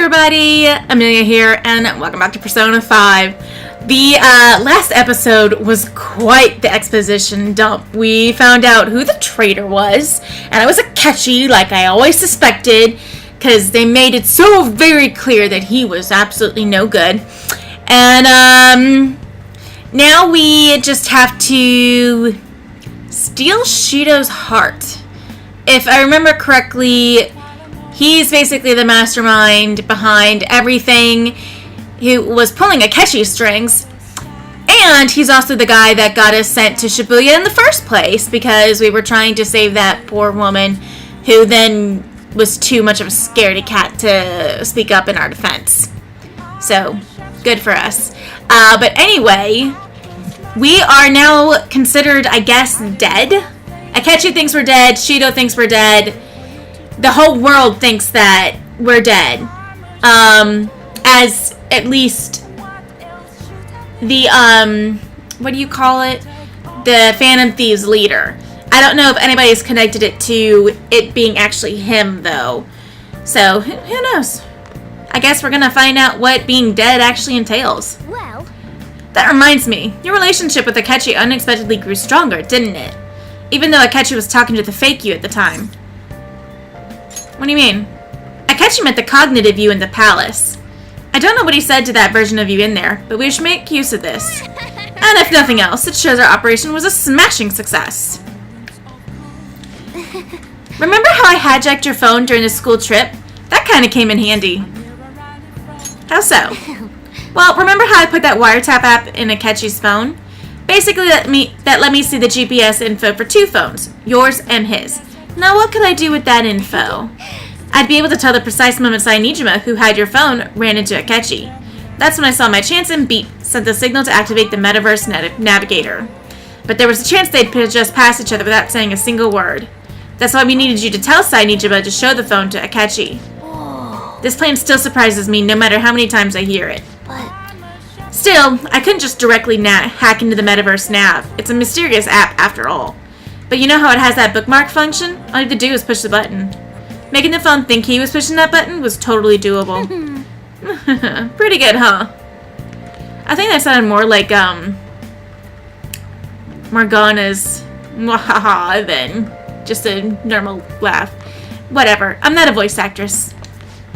everybody, Amelia here, and welcome back to Persona 5. The last episode was quite the exposition dump. We found out who the traitor was, and it was Akechi, like I always suspected, because they made it so very clear that he was absolutely no good. And now we just have to steal Shido's heart. If I remember correctly, he's basically the mastermind behind everything. He was pulling Akechi's strings. And he's also the guy that got us sent to Shibuya in the first place because we were trying to save that poor woman who then was too much of a scaredy cat to speak up in our defense. So, good for us. But anyway, we are now considered, I guess, dead. Akechi thinks we're dead. Shido thinks we're dead. The whole world thinks that we're dead. As at least the, what do you call it? The Phantom Thieves leader. I don't know if anybody's connected it to it being actually him, though. So, who knows? I guess we're gonna find out what being dead actually entails. Well, that reminds me, your relationship with Akechi unexpectedly grew stronger, didn't it? Even though Akechi was talking to the fake you at the time. What do you mean? Akechi meant the cognitive you in the palace. I don't know what he said to that version of you in there, but we should make use of this. And if nothing else, it shows our operation was a smashing success. Remember how I hijacked your phone during the school trip? That kind of came in handy. How so? Well, remember how I put that wiretap app in Akechi's phone? Basically, that let me see the GPS info for two phones, yours and his. Now, what could I do with that info? I'd be able to tell the precise moment Sainijima, who had your phone, ran into Akechi. That's when I saw my chance and beep, sent the signal to activate the Metaverse Navigator. But there was a chance they'd just pass each other without saying a single word. That's why we needed you to tell Sainijima to show the phone to Akechi. This plan still surprises me no matter how many times I hear it. but Still, I couldn't just directly hack into the Metaverse Nav. It's a mysterious app after all. But you know how it has that bookmark function? All you have to do is push the button. Making the phone think he was pushing that button was totally doable. Pretty good, huh? I think that sounded more like, Morgana's mwahaha than just a normal laugh. Whatever, I'm not a voice actress.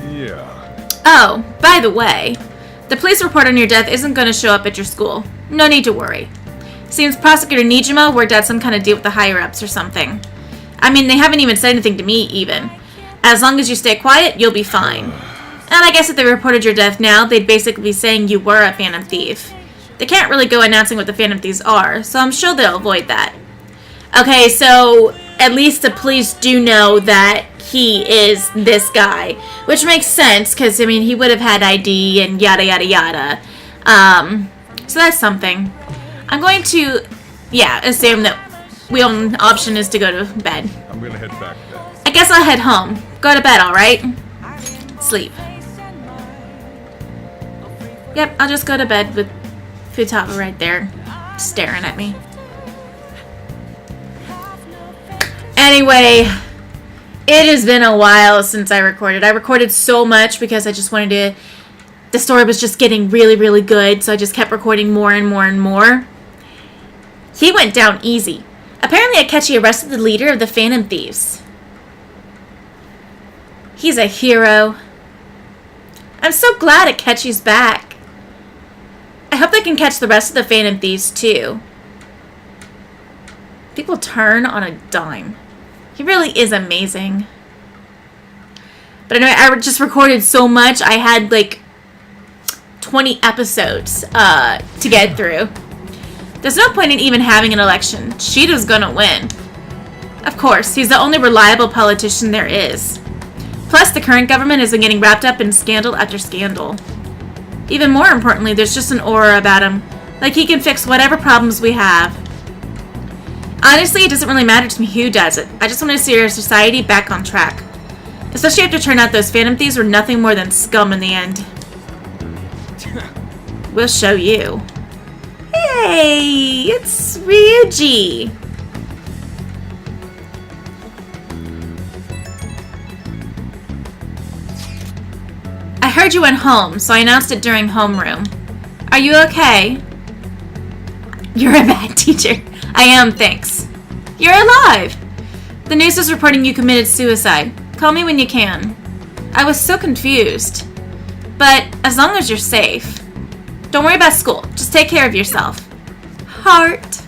Yeah. Oh, by the way, the police report on your death isn't going to show up at your school. No need to worry. Seems Prosecutor Nijima worked out some kind of deal with the higher-ups or something. I mean, they haven't even said anything to me, even. As long as you stay quiet, you'll be fine. And I guess if they reported your death now, they'd basically be saying you were a Phantom Thief. They can't really go announcing what the Phantom Thieves are, so I'm sure they'll avoid that. Okay, so at least the police do know that he is this guy, which makes sense, because, I mean, he would have had ID and yada yada yada. So that's something. I'm going to, assume that the option is to go to bed. I'm gonna head back then. I guess I'll head home. Go to bed, alright? Sleep. Yep, I'll just go to bed with Futaba right there, staring at me. Anyway, it has been a while since I recorded. I recorded so much because I just wanted to... The story was just getting really, really good, so I just kept recording more and more and more. He went down easy. Apparently Akechi arrested the leader of the Phantom Thieves. He's a hero. I'm so glad Akechi's back. I hope they can catch the rest of the Phantom Thieves, too. People turn on a dime. He really is amazing. But anyway, I just recorded so much. I had, like, 20 episodes to get through. There's no point in even having an election. Shido's gonna win. Of course, he's the only reliable politician there is. Plus, the current government has been getting wrapped up in scandal after scandal. Even more importantly, there's just an aura about him. Like he can fix whatever problems we have. Honestly, it doesn't really matter to me who does it. I just want to see our society back on track. Especially after it turned out those Phantom Thieves were nothing more than scum in the end. We'll show you. Hey, it's Ryuji. heard you went home, so I announced it during homeroom. Are you okay? You're a bad teacher. I am, thanks. You're alive! The news is reporting you committed suicide. Call me when you can. I was so confused. But as long as you're safe. Don't worry about school. Just take care of yourself. Heart.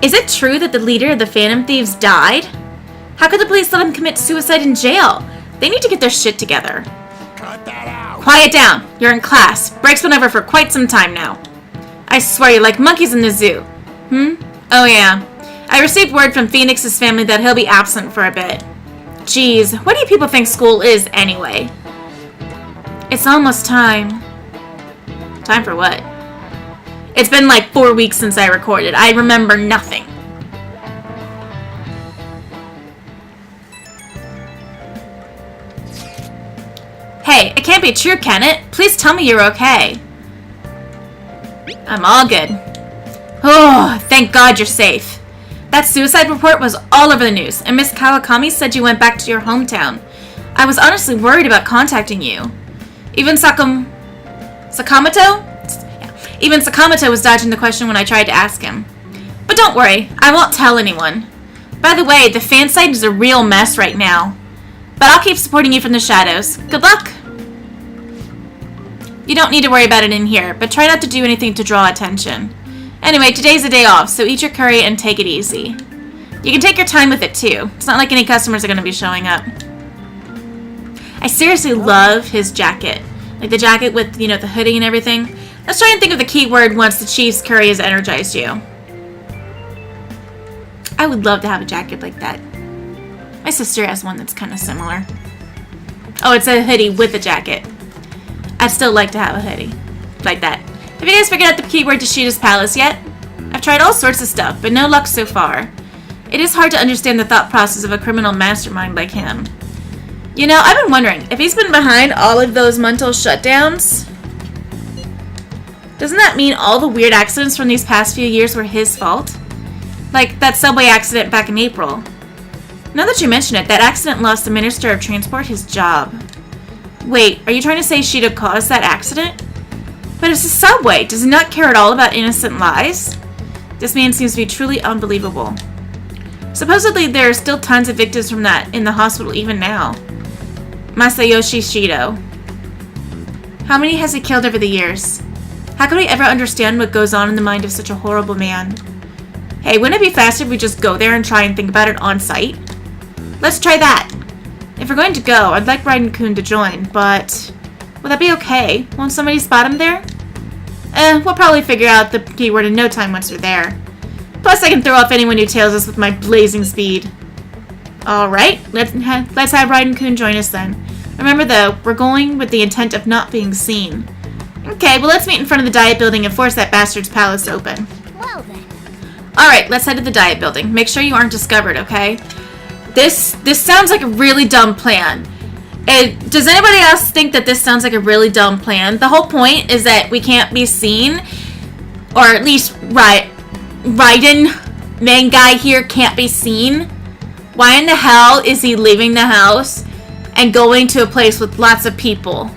Is it true that the leader of the Phantom Thieves died? How could the police let him commit suicide in jail? They need to get their shit together. Cut that out. Quiet down. You're in class. Break's been over for quite some time now. I swear you're like monkeys in the zoo. Oh yeah. I received word from Phoenix's family that he'll be absent for a bit. Jeez, what do you people think school is anyway? It's almost time. Time for what? It's been like 4 weeks since I recorded. I remember nothing. Hey, it can't be true, can it? Please tell me you're okay. I'm all good. Oh, thank God you're safe. That suicide report was all over the news, and Miss Kawakami said you went back to your hometown. I was honestly worried about contacting you. Even Sakamoto? Yeah. Even Sakamoto was dodging the question when I tried to ask him. But don't worry, I won't tell anyone. By the way, the fan site is a real mess right now. But I'll keep supporting you from the shadows. Good luck! You don't need to worry about it in here, but try not to do anything to draw attention. Anyway, today's a day off, so eat your curry and take it easy. You can take your time with it, too. It's not like any customers are going to be showing up. I seriously love his jacket. Like the jacket with, you know, the hoodie and everything. Let's try and think of the keyword once the chief's curry has energized you. I would love to have a jacket like that. My sister has one that's kind of similar. Oh, it's a hoodie with a jacket. I'd still like to have a hoodie like that. Have you guys figured out the keyword to Shido's palace yet? I've tried all sorts of stuff, but no luck so far. It is hard to understand the thought process of a criminal mastermind like him. You know, I've been wondering, if he's been behind all of those mental shutdowns, doesn't that mean all the weird accidents from these past few years were his fault? Like that subway accident back in April. Now that you mention it, that accident lost the Minister of Transport his job. Wait, are you trying to say Shido caused that accident? But it's a subway. Does he not care at all about innocent lives? This man seems to be truly unbelievable. Supposedly, there are still tons of victims from that in the hospital even now. Masayoshi Shido. How many has he killed over the years? How could we ever understand what goes on in the mind of such a horrible man? Hey, wouldn't it be faster if we just go there and try and think about it on site? Let's try that. If we're going to go, I'd like Raiden-kun to join, but will that be okay? Won't somebody spot him there? We'll probably figure out the keyword in no time once we're there. Plus, I can throw off anyone who tails us with my blazing speed. Alright, let's have Raiden-kun join us then. Remember though, we're going with the intent of not being seen. Okay, well let's meet in front of the Diet Building and force that bastard's palace open. Well then. Alright, let's head to the Diet Building. Make sure you aren't discovered, okay? This sounds like a really dumb plan. Does anybody else think that this sounds like a really dumb plan? The whole point is that we can't be seen, or at least Raiden, main guy here, can't be seen. Why in the hell is he leaving the house and going to a place with lots of people?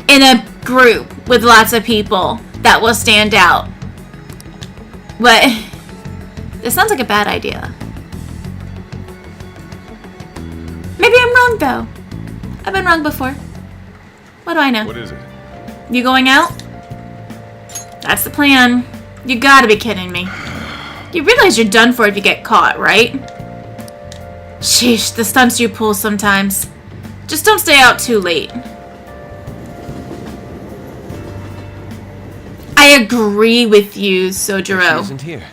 In a group with lots of people that will stand out. What? This sounds like a bad idea. Maybe I'm wrong, though. I've been wrong before. What do I know? What is it? You going out? That's the plan. You gotta be kidding me. You realize you're done for if you get caught, right? Sheesh, the stunts you pull sometimes. Just don't stay out too late. I agree with you, Sojiro. She isn't here.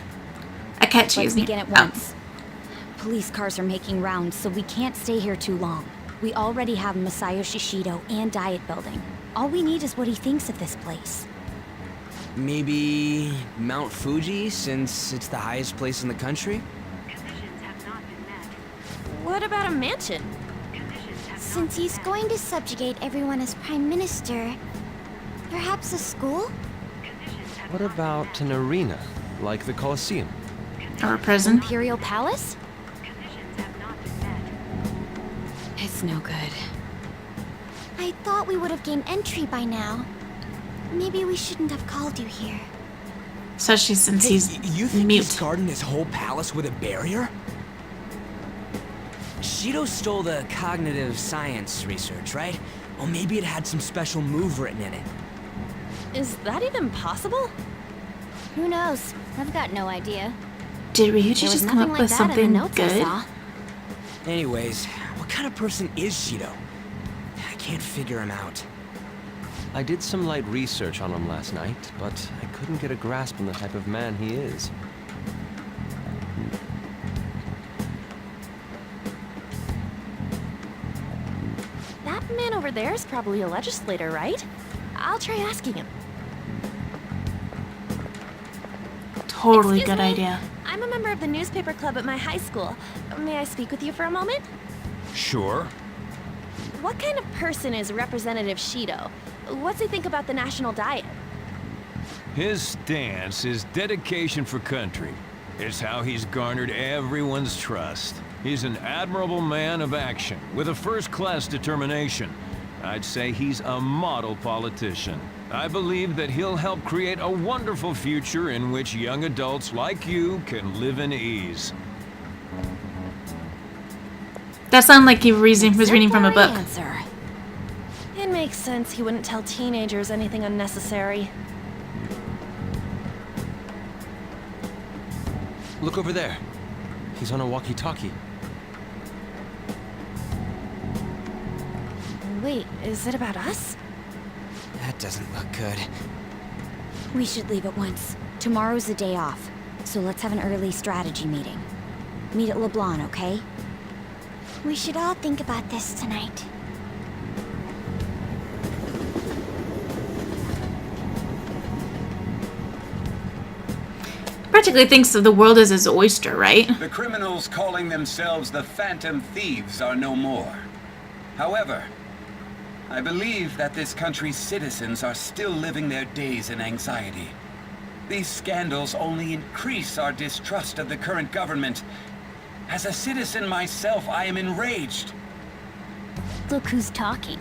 Akechi Let's isn't begin here. at once. Police cars are making rounds, so we can't stay here too long. We already have Masayoshi Shido and Diet Building. All we need is what he thinks of this place. Maybe Mount Fuji, since it's the highest place in the country? What about a mansion? Since he's going to subjugate everyone as Prime Minister, perhaps a school? What about an arena, like the Colosseum? Or a prison. Imperial Palace? It's no good. I thought we would have gained entry by now. Maybe we shouldn't have called you here. Especially since he's You think mute. he's guarding his whole palace with a barrier? Shido stole the cognitive science research, right? Well, maybe it had some special move written in it. Is that even possible? Who knows? I've got no idea. Did Ryuji There was just come nothing up like with that in the something notes I good? saw. Anyways, what kind of person is Shido? I can't figure him out. I did some light research on him last night, but I couldn't get a grasp on the type of man he is. That man over there is probably a legislator, right? I'll try asking him. Totally Excuse good me? idea. I'm a member of the newspaper club at my high school. May I speak with you for a moment? Sure. What kind of person is Representative Shido? What's he think about the national diet? His stance is dedication for country. It's how he's garnered everyone's trust. He's an admirable man of action, with a first-class determination. I'd say he's a model politician. I believe that he'll help create a wonderful future in which young adults like you can live in ease. That sounded like he was reading from a book. Answer. It makes sense he wouldn't tell teenagers anything unnecessary. Look over there. He's on a walkie-talkie. Wait, is it about us? That doesn't look good. We should leave at once. Tomorrow's the day off, so let's have an early strategy meeting. Meet at LeBlanc, okay? We should all think about this tonight. Practically thinks of the world as his oyster, right? The criminals calling themselves the Phantom Thieves are no more. However, I believe that this country's citizens are still living their days in anxiety. These scandals only increase our distrust of the current government. As a citizen myself, I am enraged. Look who's talking.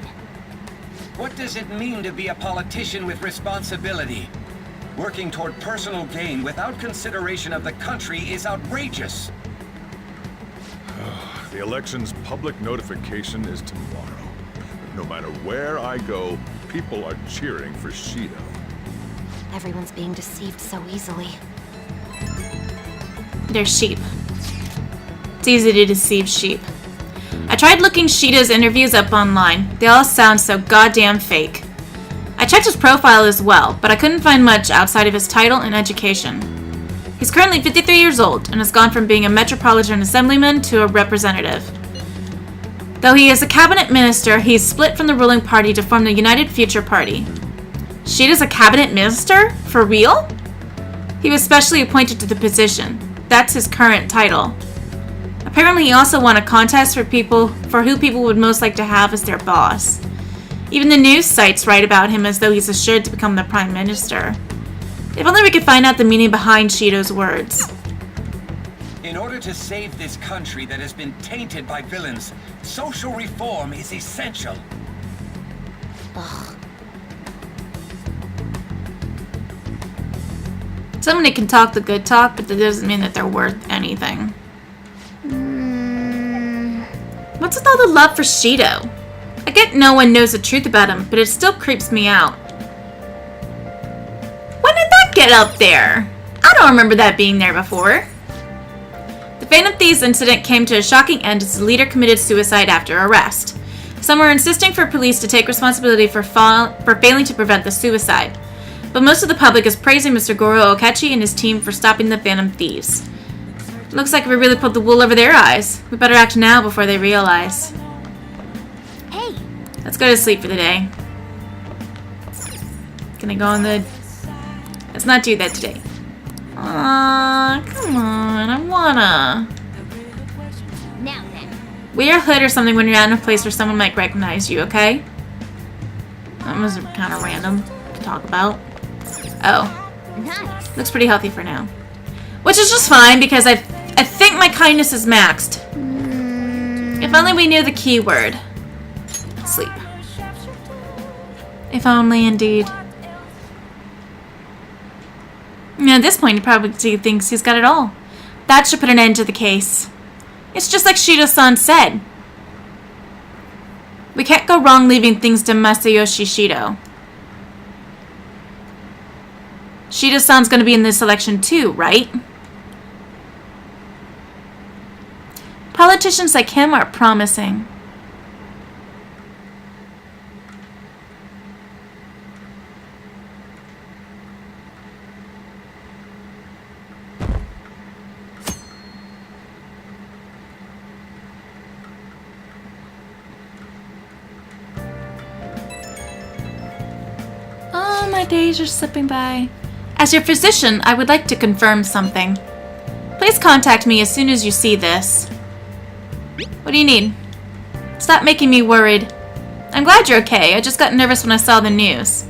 What does it mean to be a politician with responsibility? Working toward personal gain without consideration of the country is outrageous. The election's public notification is tomorrow. No matter where I go, people are cheering for Shido. Everyone's being deceived so easily. They're sheep. It's easy to deceive sheep. I tried looking Shido's interviews up online. They all sound so goddamn fake. I checked his profile as well, but I couldn't find much outside of his title and education. He's currently 53 years old and has gone from being a metropolitan assemblyman to a representative. Though he is a cabinet minister, he's split from the ruling party to form the United Future Party. Shido's a cabinet minister? For real? He was specially appointed to the position. That's his current title. Apparently he also won a contest for who people would most like to have as their boss. Even the news sites write about him as though he's assured to become the prime minister. If only we could find out the meaning behind Shido's words. In order to save this country that has been tainted by villains, social reform is essential. Somebody can talk the good talk, but that doesn't mean that they're worth anything. What's with all the love for Shido? I get no one knows the truth about him, but it still creeps me out. When did that get up there? I don't remember that being there before. The Phantom Thieves incident came to a shocking end as the leader committed suicide after arrest. Some were insisting for police to take responsibility for failing to prevent the suicide. But most of the public is praising Mr. Goro Okechi and his team for stopping the Phantom Thieves. Looks like we really put the wool over their eyes. We better act now before they realize. Hey! Let's go to sleep for the day. Can I go on the... Let's not do that today. Aw, come on, I wanna. Now then. Wear a hood or something when you're out in a place where someone might recognize you, okay? That was kind of random to talk about. Oh, Nice. looks pretty healthy for now. Which is just fine because I think my kindness is maxed. If only we knew the keyword. Sleep. If only, indeed. At this point, he probably thinks he's got it all. That should put an end to the case. It's just like Shido-san said. We can't go wrong leaving things to Masayoshi Shido. Shido-san's gonna be in this election too, right? Politicians like him are promising. Oh, my days are slipping by. As your physician, I would like to confirm something. Please contact me as soon as you see this. What do you need? Stop making me worried. I'm glad you're okay. I just got nervous when I saw the news.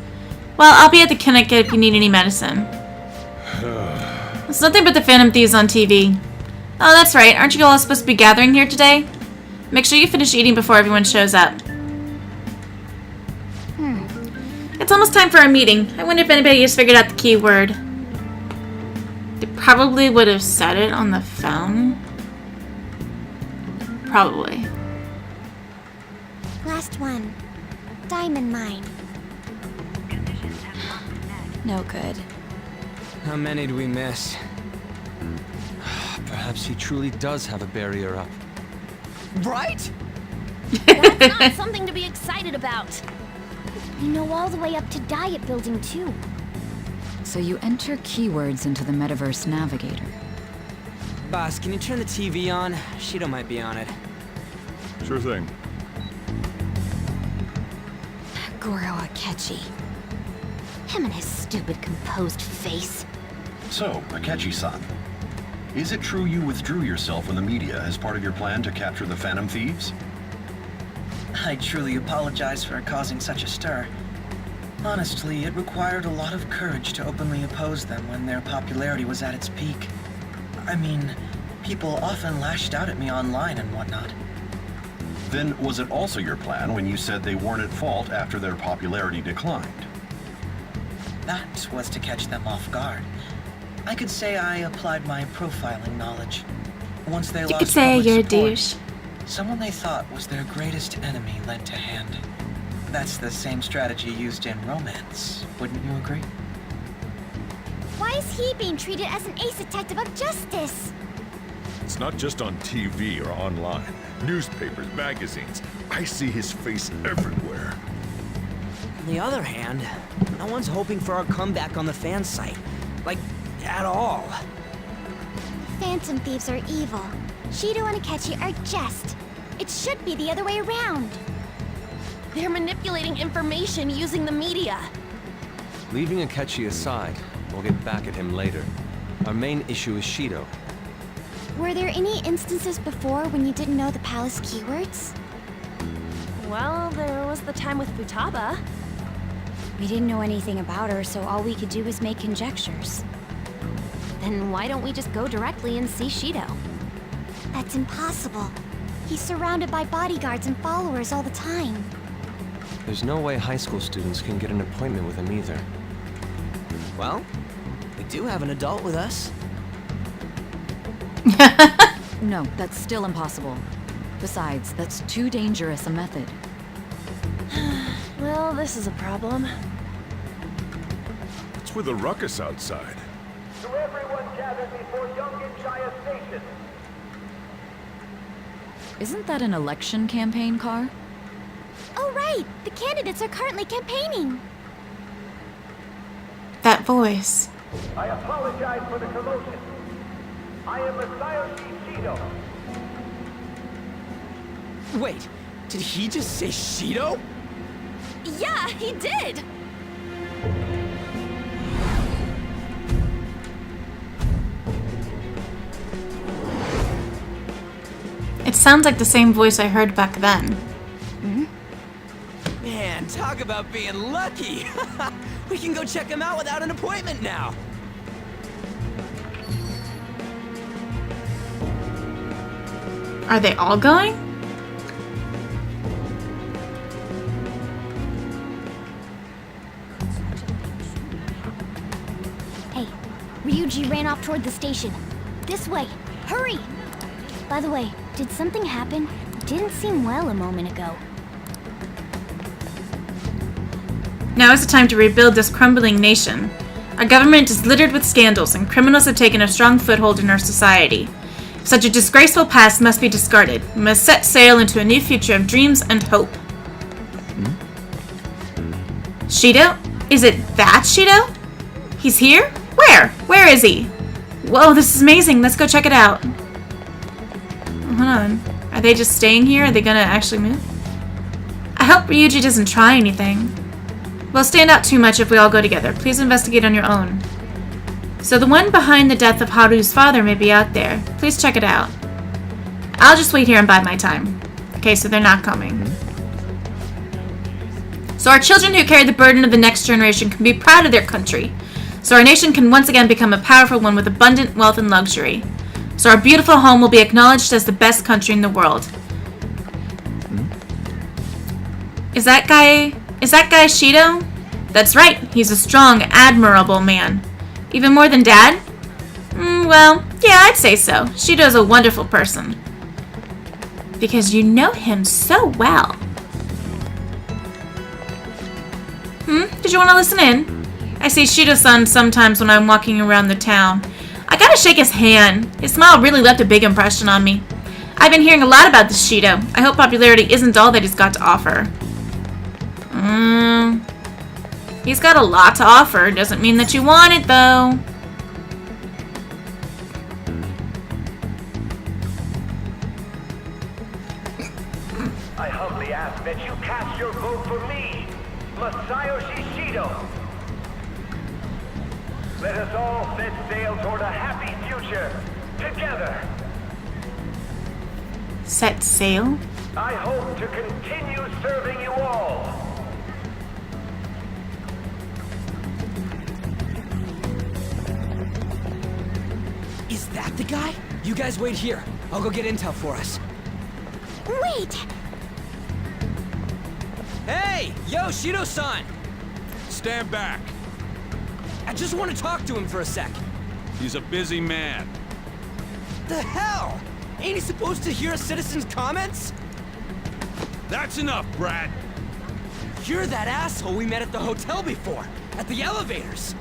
Well, I'll be at the clinic if you need any medicine. It's nothing but the Phantom Thieves on TV. Oh, that's right. Aren't you all supposed to be gathering here today? Make sure you finish eating before everyone shows up. It's almost time for our meeting. I wonder if anybody has figured out the keyword. They probably would have said it on the phone. Probably. Last one. Diamond mine. No good. How many do we miss? Perhaps he truly does have a barrier up. Right? That's not something to be excited about. You know all the way up to Diet Building, too. So you enter keywords into the Metaverse Navigator. Boss, can you turn the TV on? Shido might be on it. Sure thing. Goro Akechi. Him and his stupid composed face. So, Akechi-san, is it true you withdrew yourself from the media as part of your plan to capture the Phantom Thieves? I truly apologize for causing such a stir. Honestly, it required a lot of courage to openly oppose them when their popularity was at its peak. I mean, people often lashed out at me online and whatnot. Then was it also your plan when you said they weren't at fault after their popularity declined? That was to catch them off guard. I could say I applied my profiling knowledge. Once they lost You could say public you're a support, douche. someone they thought was their greatest enemy lent a hand. That's the same strategy used in romance, wouldn't you agree? Why is he being treated as an ace detective of justice? It's not just on TV or online. Newspapers, magazines. I see his face everywhere. On the other hand, no one's hoping for our comeback on the fan site. Like, at all. Phantom Thieves are evil. Shido and Akechi are just. It should be the other way around. They're manipulating information using the media. Leaving Akechi aside, we'll get back at him later. Our main issue is Shido. Were there any instances before when you didn't know the palace keywords? Well, there was the time with Futaba. We didn't know anything about her, so all we could do was make conjectures. Then why don't we just go directly and see Shido? That's impossible. He's surrounded by bodyguards and followers all the time. There's no way high school students can get an appointment with him either. Well, we do have an adult with us. No, that's still impossible. Besides, that's too dangerous a method. Well, this is a problem. What's with the ruckus outside? To everyone gathered before Yongen-Shire Station. Isn't that an election campaign car? Oh right! The candidates are currently campaigning! That voice. I apologize for the commotion. I am Masayoshi Shido. Wait, did he just say Shido? Yeah, he did! It sounds like the same voice I heard back then. Man, talk about being lucky! We can go check him out without an appointment now! Are they all going? Hey, Ryuji ran off toward the station. This way. Hurry! By the way, did something happen? Didn't seem well a moment ago. Now is the time to rebuild this crumbling nation. Our government is littered with scandals, and criminals have taken a strong foothold in our society. Such a disgraceful past must be discarded. We must set sail into a new future of dreams and hope. Shido? Is it that Shido? He's here? Where? Where is he? Whoa, this is amazing. Let's go check it out. Hold on. Are they just staying here? Are they gonna actually move? I hope Ryuji doesn't try anything. We'll stand out too much if we all go together. Please investigate on your own. So the one behind the death of Haru's father may be out there. Please check it out. I'll just wait here and bide my time. Okay, so they're not coming. So our children who carry the burden of the next generation can be proud of their country. So our nation can once again become a powerful one with abundant wealth and luxury. So our beautiful home will be acknowledged as the best country in the world. Is that guy Shido? That's right. He's a strong, admirable man. Even more than Dad? Well, yeah, I'd say so. Shido's a wonderful person. Because you know him so well. Did you want to listen in? I see Shido-san sometimes when I'm walking around the town. I gotta shake his hand. His smile really left a big impression on me. I've been hearing a lot about this Shido. I hope popularity isn't all that he's got to offer. He's got a lot to offer. Doesn't mean that you want it, though. I humbly ask that you cast your vote for me, Masayoshi Shido. Let us all set sail toward a happy future, together. Set sail? I hope to continue serving you all. Is that the guy? You guys wait here. I'll go get intel for us. Wait! Hey! Yo, Shido-san! Stand back. I just want to talk to him for a sec. He's a busy man. The hell? Ain't he supposed to hear a citizen's comments? That's enough, Brad. You're that asshole we met at the hotel before, at the elevators.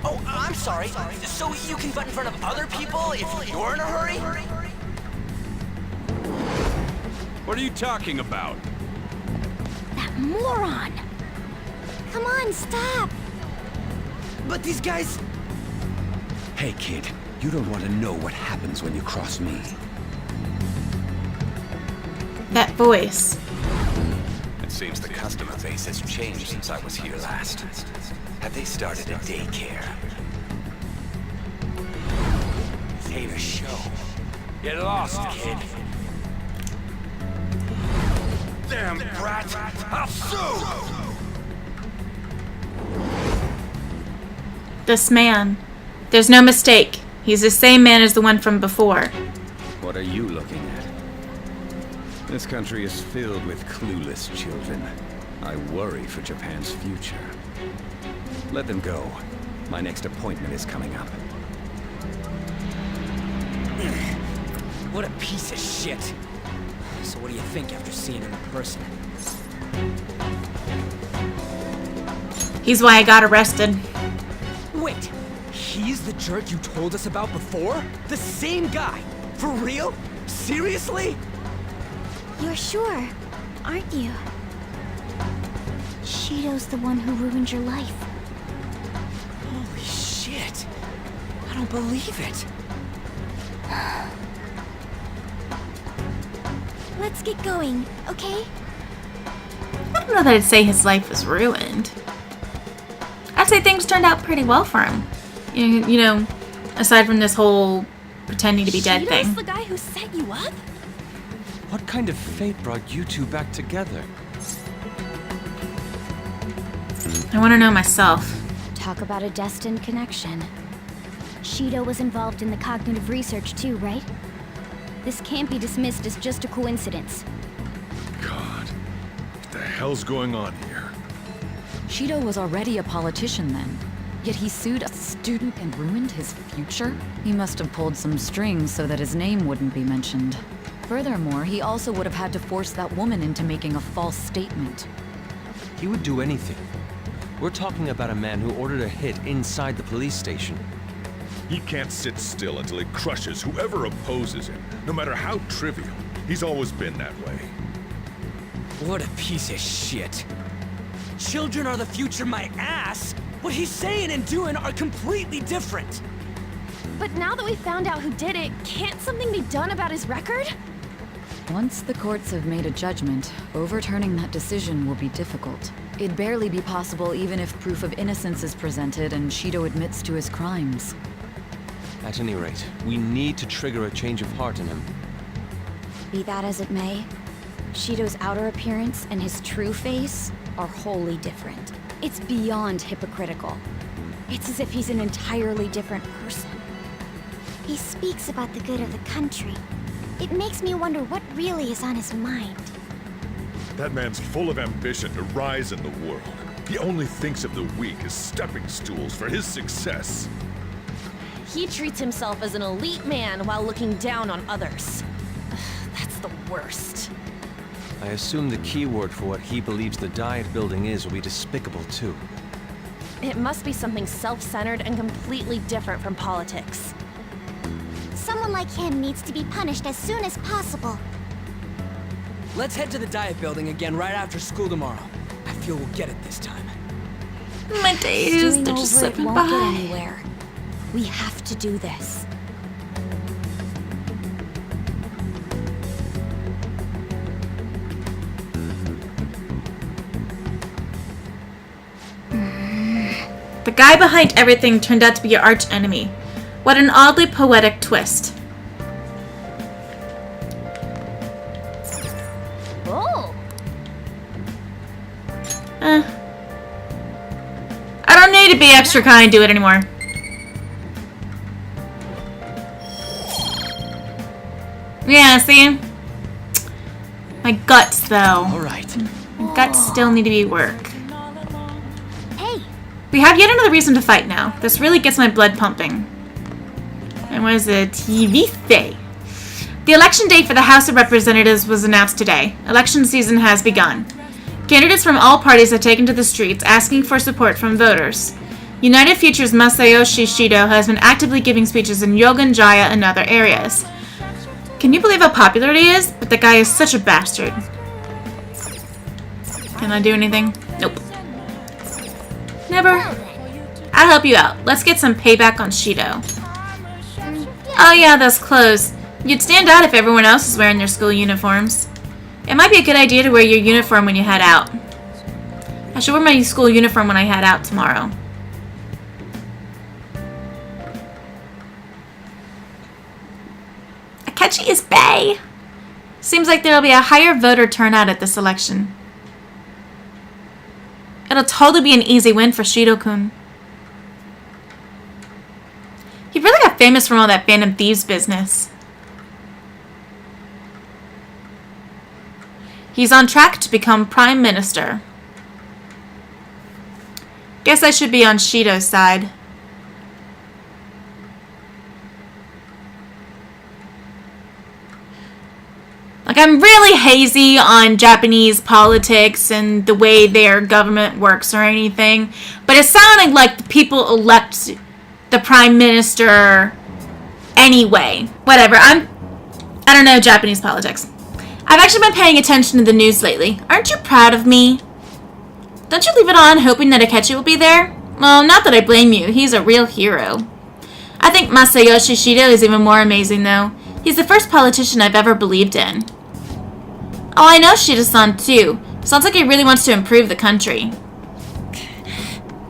Oh, I'm sorry. So you can butt in front of other people if you're in a hurry? What are you talking about? That moron! Come on, stop! But these guys... Hey, kid. You don't want to know what happens when you cross me. That voice. It seems the customer base has changed since I was here last. Have they started a daycare? Hate a show. Get lost, kid. Damn brat! I'll sue! This man. There's no mistake. He's the same man as the one from before. What are you looking at? This country is filled with clueless children. I worry for Japan's future. Let them go. My next appointment is coming up. What a piece of shit. So what do you think after seeing him in person? He's why I got arrested. Wait, he's the jerk you told us about before? The same guy? For real? Seriously? You're sure, aren't you? Shido's the one who ruined your life. Holy shit. I don't believe it. Let's get going, okay? I don't know that I'd say his life was ruined. I'd say things turned out pretty well for him. You know, aside from this whole pretending to be dead Shido's thing. the guy who set you up? What kind of fate brought you two back together? I want to know myself. Talk about a destined connection. Shido was involved in the cognitive research too, right? This can't be dismissed as just a coincidence. God, what the hell's going on here? Shido was already a politician then. Yet he sued a student and ruined his future? He must have pulled some strings so that his name wouldn't be mentioned. Furthermore, he also would have had to force that woman into making a false statement. He would do anything. We're talking about a man who ordered a hit inside the police station. He can't sit still until he crushes whoever opposes him, no matter how trivial. He's always been that way. What a piece of shit. Children are the future, my ass! What he's saying and doing are completely different! But now that we found out who did it, can't something be done about his record? Once the courts have made a judgment, overturning that decision will be difficult. It'd barely be possible even if proof of innocence is presented and Shido admits to his crimes. At any rate, we need to trigger a change of heart in him. Be that as it may, Shido's outer appearance and his true face are wholly different. It's beyond hypocritical. It's as if he's an entirely different person. He speaks about the good of the country. It makes me wonder what really is on his mind. That man's full of ambition to rise in the world. He only thinks of the weak as stepping stools for his success. He treats himself as an elite man while looking down on others. That's the worst. I assume the key word for what he believes the Diet building is will be despicable too. It must be something self-centered and completely different from politics. Someone like him needs to be punished as soon as possible. Let's head to the Diet building again right after school tomorrow. I feel we'll get it this time. My days, Stewing they're just over it slipping won't get by. anywhere. We have to do this. The guy behind everything turned out to be your arch enemy. What an oddly poetic twist. Oh. I don't need to be extra kind to it anymore. Yeah, see? My guts, though. Alright. My guts still need to be work. Hey! We have yet another reason to fight now. This really gets my blood pumping. And what does the TV say? The election date for the House of Representatives was announced today. Election season has begun. Candidates from all parties have taken to the streets asking for support from voters. United Future's Masayoshi Shido has been actively giving speeches in Yogan Jaya and other areas. Can you believe how popular he is? But the guy is such a bastard. Can I do anything? Nope. Never. I'll help you out. Let's get some payback on Shido. Oh yeah, those clothes. You'd stand out if everyone else is wearing their school uniforms. It might be a good idea to wear your uniform when you head out. I should wear my school uniform when I head out tomorrow. Akechi is bae. Seems like there'll be a higher voter turnout at this election. It'll totally be an easy win for Shido-kun. He really got famous from all that Phantom Thieves business. He's on track to become Prime Minister. Guess I should be on Shido's side. Like, I'm really hazy on Japanese politics and the way their government works or anything, but it sounded like the people elect the Prime Minister anyway. Whatever, I don't know Japanese politics. I've actually been paying attention to the news lately. Aren't you proud of me? Don't you leave it on hoping that Akechi will be there? Well, not that I blame you. He's a real hero. I think Masayoshi Shido is even more amazing, though. He's the first politician I've ever believed in. Oh, I know Shido-san, too. Sounds like he really wants to improve the country.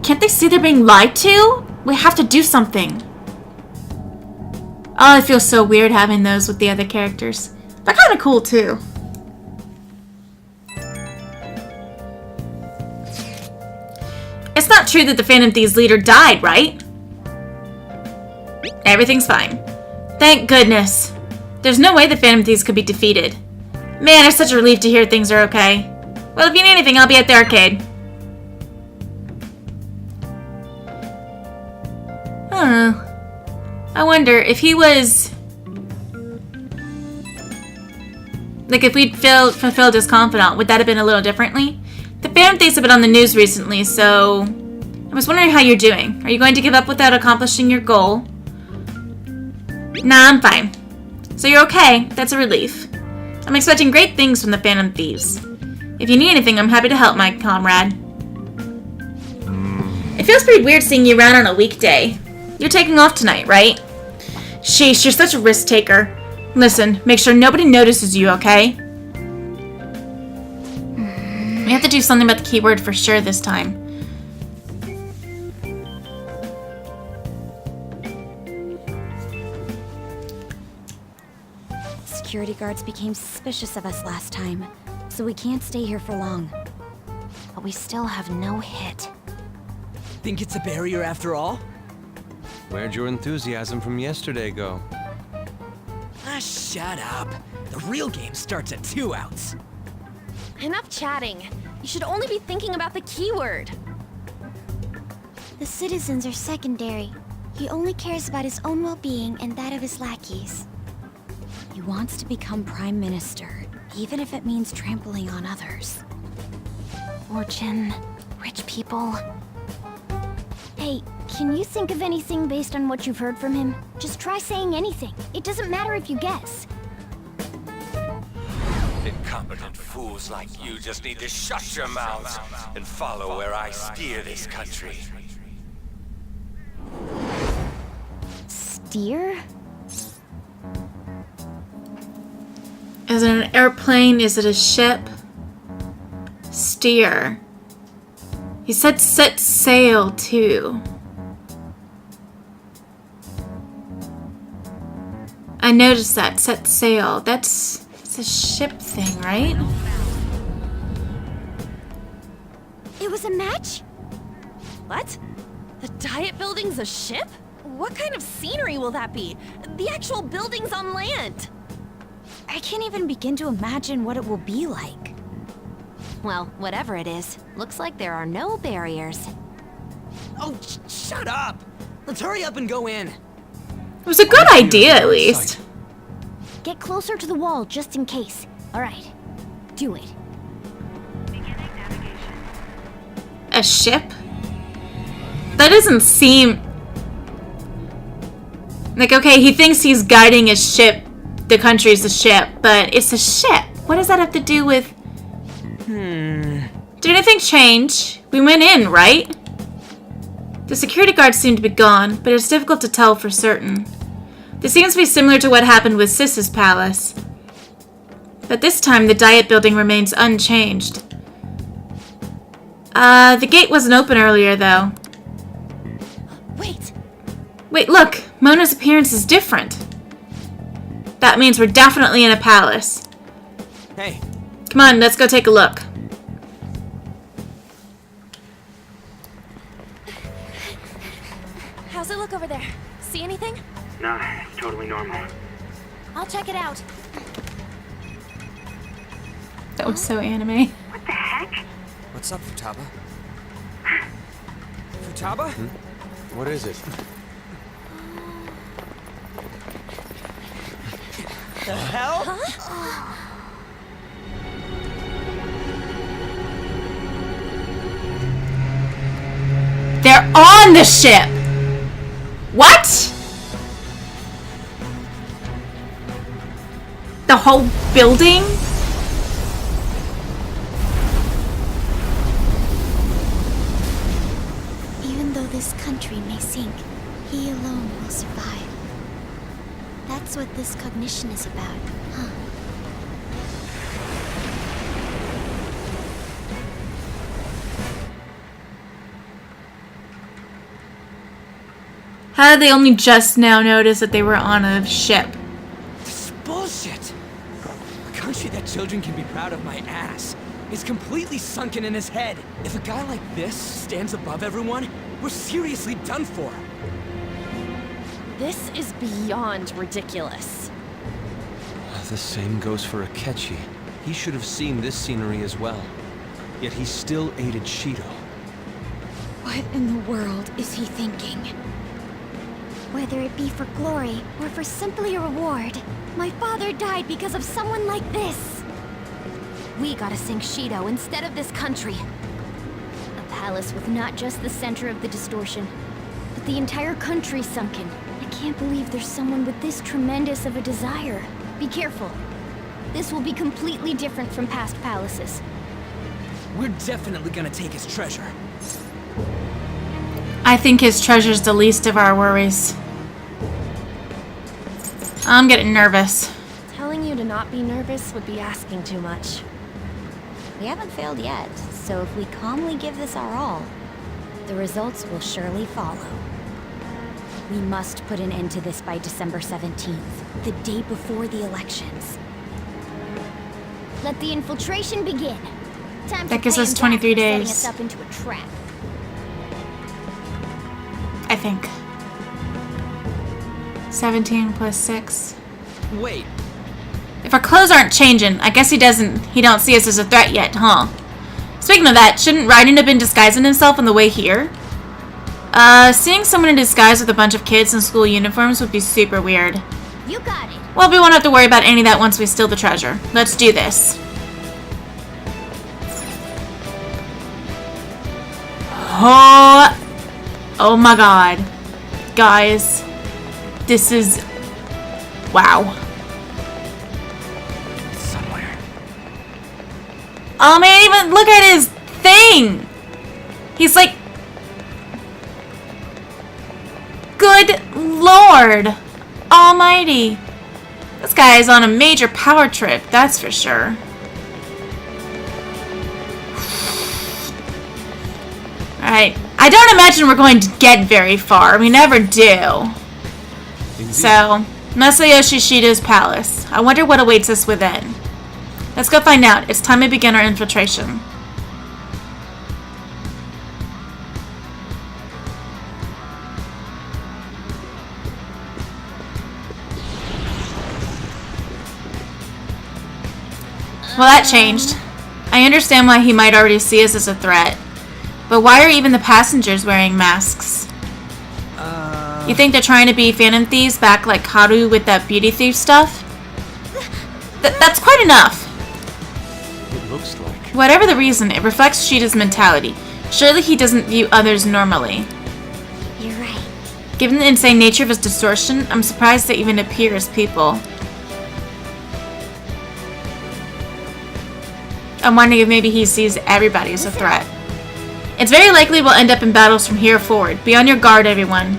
Can't they see they're being lied to? We have to do something. Oh, it feels so weird having those with the other characters. They're kind of cool, too. It's not true that the Phantom Thieves leader died, right? Everything's fine. Thank goodness. There's no way the Phantom Thieves could be defeated. Man, it's such a relief to hear things are okay. Well, if you need anything, I'll be at the arcade. I don't know. I wonder if he was... Like, if we'd fulfilled his confidant, would that have been a little differently? The Phantom Thieves have been on the news recently, so... I was wondering how you're doing. Are you going to give up without accomplishing your goal? Nah, I'm fine. So you're okay. That's a relief. I'm expecting great things from the Phantom Thieves. If you need anything, I'm happy to help, my comrade. It feels pretty weird seeing you around on a weekday. You're taking off tonight, right? Sheesh, you're such a risk taker. Listen, make sure nobody notices you, okay? We have to do something about the keyword for sure this time. Security guards became suspicious of us last time, so we can't stay here for long. But we still have no hit. Think it's a barrier after all? Where'd your enthusiasm from yesterday go? Ah, shut up. The real game starts at 2 outs. Enough chatting. You should only be thinking about the keyword. The citizens are secondary. He only cares about his own well-being and that of his lackeys. He wants to become Prime Minister, even if it means trampling on others. Fortune, rich people. Hey, can you think of anything based on what you've heard from him? Just try saying anything. It doesn't matter if you guess. Incompetent fools like you just need to shut your mouths and follow where I steer this country. Steer? Is it an airplane? Is it a ship? Steer. He said set sail, too. I noticed that. Set sail. It's a ship thing, right? It was a match? What? The Diet Building's a ship? What kind of scenery will that be? The actual building's on land. I can't even begin to imagine what it will be like. Well, whatever it is, looks like there are no barriers. Oh, shut up! Let's hurry up and go in. It was a good idea, at least. Get closer to the wall, just in case. Alright. Do it. A ship? That doesn't seem... Like, okay, he thinks he's guiding a ship. The country's a ship, but it's a ship. What does that have to do with... Did anything change? We went in, right? The security guards seem to be gone, but it's difficult to tell for certain. This seems to be similar to what happened with Sis's palace. But this time, the Diet Building remains unchanged. The gate wasn't open earlier, though. Wait! Wait, look! Mona's appearance is different. That means we're definitely in a palace. Hey. Come on, let's go take a look. How's it look over there? See anything? Nah, it's totally normal. I'll check it out. That was so anime. What the heck? What's up, Futaba? Futaba? What is it? The hell? They're on the ship! What? The whole building? Even though this country may sink, he alone will survive. That's what this cognition is about, huh? How did they only just now notice that they were on a ship? This is bullshit. A country that children can be proud of my ass is completely sunken in his head. If a guy like this stands above everyone, we're seriously done for. This is beyond ridiculous. The same goes for Akechi. He should have seen this scenery as well. Yet he still aided Shido. What in the world is he thinking? Whether it be for glory or for simply a reward, my father died because of someone like this. We gotta sink Shido instead of this country. A palace with not just the center of the distortion, but the entire country sunken. I can't believe there's someone with this tremendous of a desire. Be careful. This will be completely different from past palaces. We're definitely gonna take his treasure. I think his treasure's the least of our worries. I'm getting nervous. Telling you to not be nervous would be asking too much. We haven't failed yet, so if we calmly give this our all, the results will surely follow. We must put an end to this by December 17th, the day before the elections. Let the infiltration begin. Time That to gives pay us him back 23 for setting days. us up into a trap. I think. 17 plus 6. Wait. If our clothes aren't changing, I guess he don't see us as a threat yet, huh? Speaking of that, shouldn't Raiden have been disguising himself on the way here? Seeing someone in disguise with a bunch of kids in school uniforms would be super weird. You got it. Well, we won't have to worry about any of that once we steal the treasure. Let's do this. Oh my god. Guys. This is... wow. Somewhere. Oh man, even look at his thing! He's like... good lord almighty. This guy is on a major power trip, that's for sure. Alright, I don't imagine we're going to get very far. We never do. Indeed. So, Masayoshi Shido's palace. I wonder what awaits us within. Let's go find out. It's time to begin our infiltration. Well, that changed. I understand why he might already see us as a threat. But why are even the passengers wearing masks? You think they're trying to be phantom thieves back like Haru with that beauty thief stuff? That's quite enough. It looks like. Whatever the reason, it reflects Shida's mentality. Surely he doesn't view others normally. You're right. Given the insane nature of his distortion, I'm surprised they even appear as people. I'm wondering if maybe he sees everybody as a threat. It's very likely we'll end up in battles from here forward. Be on your guard, everyone.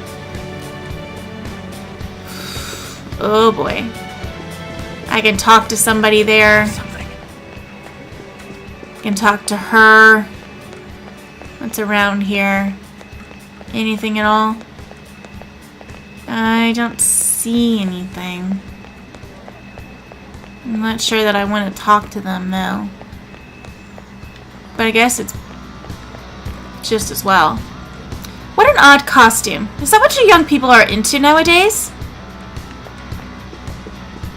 Oh boy. I can talk to somebody there. I can talk to her. What's around here? Anything at all? I don't see anything. I'm not sure that I want to talk to them though. But I guess it's just as well. What an odd costume. Is that what you young people are into nowadays?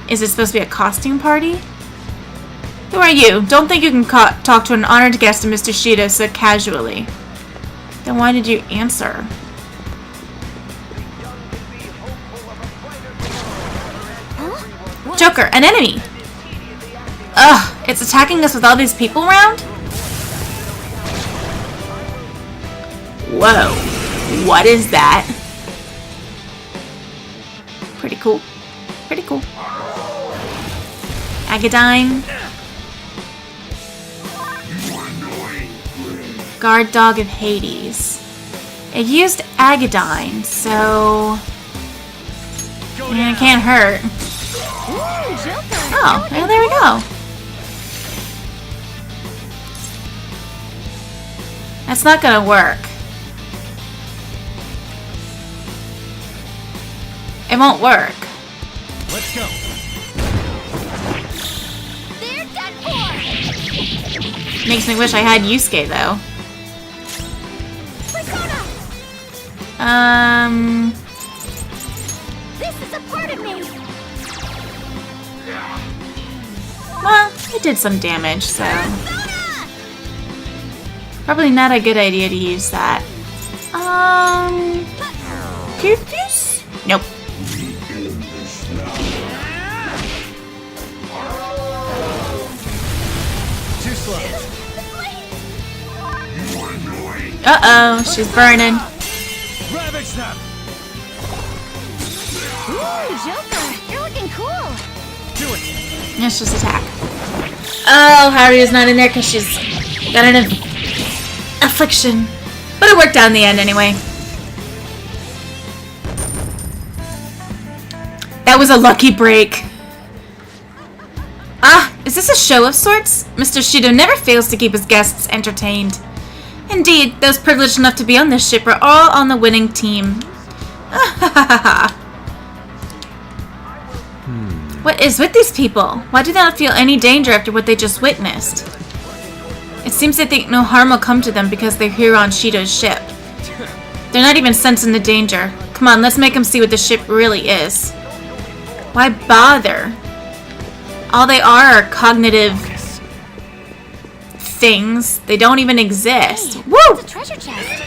Is it supposed to be a costume party? Who are you? Don't think you can talk to an honored guest of Mr. Shido so casually. Then why did you answer? Huh? Joker, an enemy! Ugh, it's attacking us with all these people around? Whoa. What is that? Pretty cool. Pretty cool. Agadine. Guard dog of Hades. It used Agadine, so... it can't hurt. Ooh, Joker. Oh, well, there we go. That's not gonna work. It won't work. Let's go. They're done for. Makes me wish I had Yusuke though. Persona. This is a part of me. Well, it did some damage, so... Probably not a good idea to use that. Confuse? Nope. Too slow. Uh-oh, she's burning. Ravage them. Ooh, Joker, you're looking cool. Do it. Let's just attack. Oh, Harry's not in there because she's got an affliction. But it worked out in the end anyway. That was a lucky break. Ah, is this a show of sorts? Mr. Shido never fails to keep his guests entertained. Indeed, those privileged enough to be on this ship are all on the winning team. What is with these people? Why do they not feel any danger after what they just witnessed? It seems they think no harm will come to them because they're here on Shido's ship. They're not even sensing the danger. Come on, let's make them see what the ship really is. Why bother? All they are cognitive things. They don't even exist. Hey, Woo! it's a treasure chest.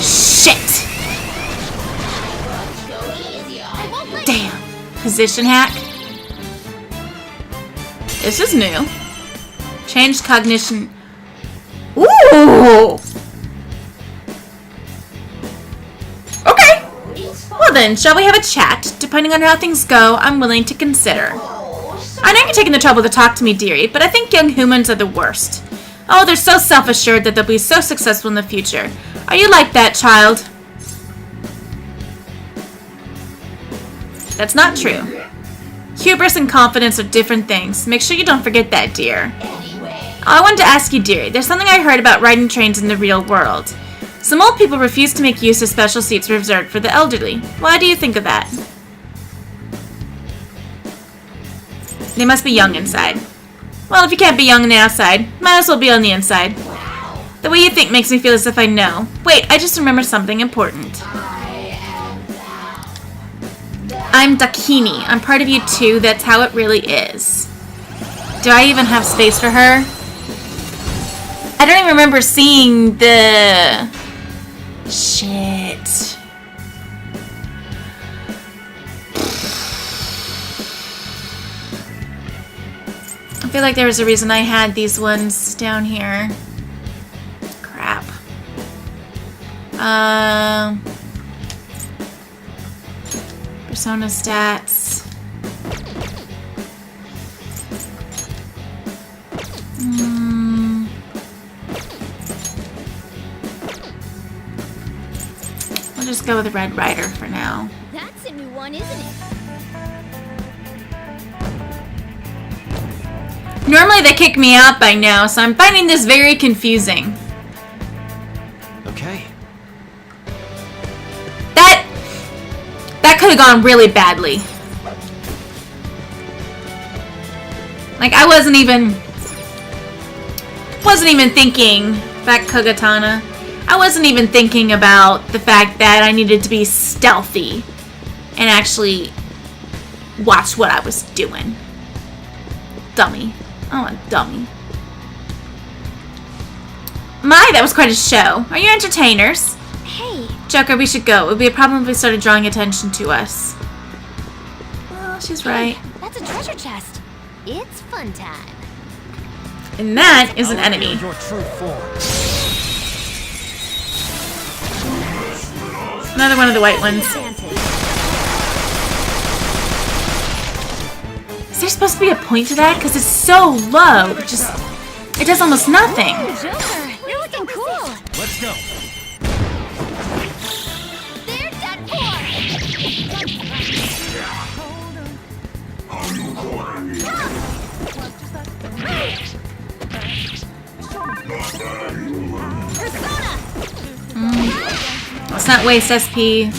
Shit! Damn. Position hack. This is new. Changed cognition. Ooh! Okay. Well then, shall we have a chat? Depending on how things go, I'm willing to consider. I know you're taking the trouble to talk to me, dearie, but I think young humans are the worst. Oh, they're so self-assured that they'll be so successful in the future. Are you like that, child? That's not true. Hubris and confidence are different things. Make sure you don't forget that, dear. Oh, I wanted to ask you, dearie. There's something I heard about riding trains in the real world. Some old people refuse to make use of special seats reserved for the elderly. Why do you think of that? They must be young inside. Well, if you can't be young on the outside, might as well be on the inside. The way you think makes me feel as if I know. Wait, I just remembered something important. I'm Dakini. I'm part of you too. That's how it really is. Do I even have space for her? I don't even remember seeing the... Shit. I feel like there was a reason I had these ones down here. Crap. Persona stats. We'll just go with Red Rider for now. That's a new one, isn't it? Normally they kick me out by now, so I'm finding this very confusing. Okay. That could have gone really badly. Like I wasn't even thinking back Kogatana. I wasn't even thinking about the fact that I needed to be stealthy and actually watch what I was doing. Dummy. Oh, a dummy. My, that was quite a show. Are you entertainers? Hey. Joker, we should go. It would be a problem if we started drawing attention to us. Well, she's right. Hey, that's a treasure chest. It's fun time. And that is an enemy. Your true form. Another one of the white ones. Is there supposed to be a point to that? Because it's so low. It does almost nothing. Joker, you're looking cool. Let's go. There's that poor. Let's not waste SP.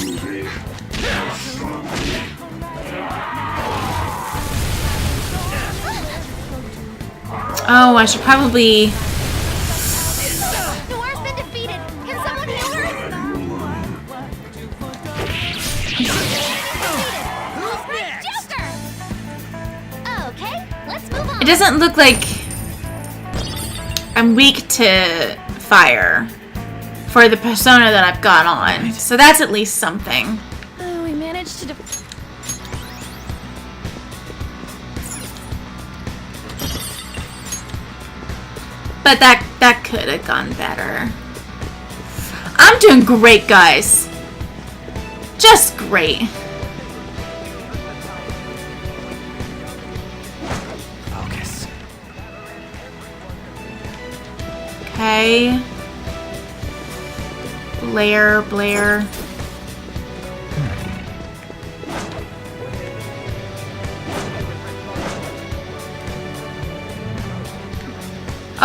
Oh, I should probably... Noir's been defeated. Can someone heal her? Joker! Okay, let's It doesn't look like I'm weak to fire for the persona that I've got on. So that's at least something. Oh, we managed to But that could have gone better. I'm doing great, guys. Just great. Focus. Okay. Blair.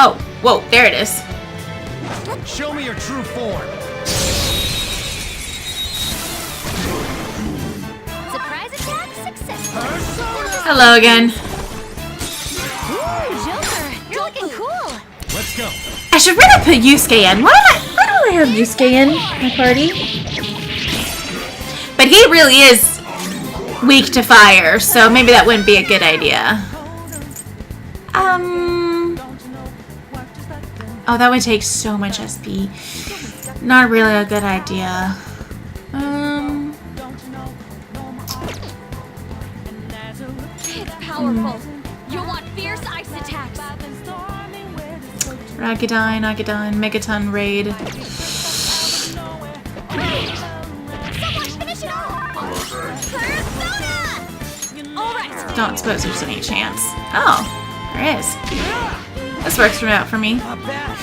Oh, whoa, there it is. Show me your true form. Surprise attack successful. Hello again. Ooh, Joker, you're looking cool. Let's go. I should really put Yusuke in. Why don't I have Yusuke in my party? But he really is weak to fire, so maybe that wouldn't be a good idea. Oh, that would take so much SP. Not really a good idea. It's powerful. You'll want fierce ice attacks. Ragadine, Megaton Raid. Someone finish it off! Persona! Alright. Don't suppose there's any chance. Oh, there is. This works out for me. Not bad.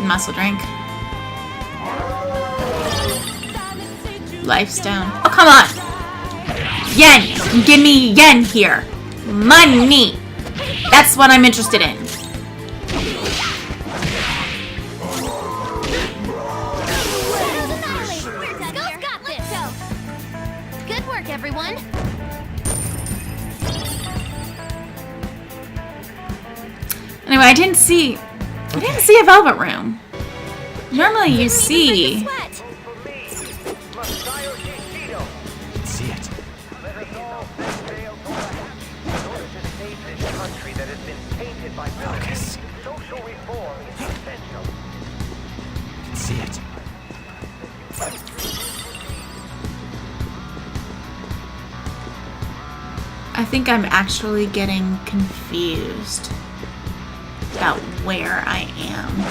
Muscle drink. Lifestone. Oh, come on! Yen! Give me yen here. Money! That's what I'm interested in. Good work, everyone. Anyway, I didn't see a velvet room. Normally you see. See it. Let us all prevail for in order to save this country that has been tainted by Focus. social reform is essential. See it. I think I'm actually getting confused about where I am.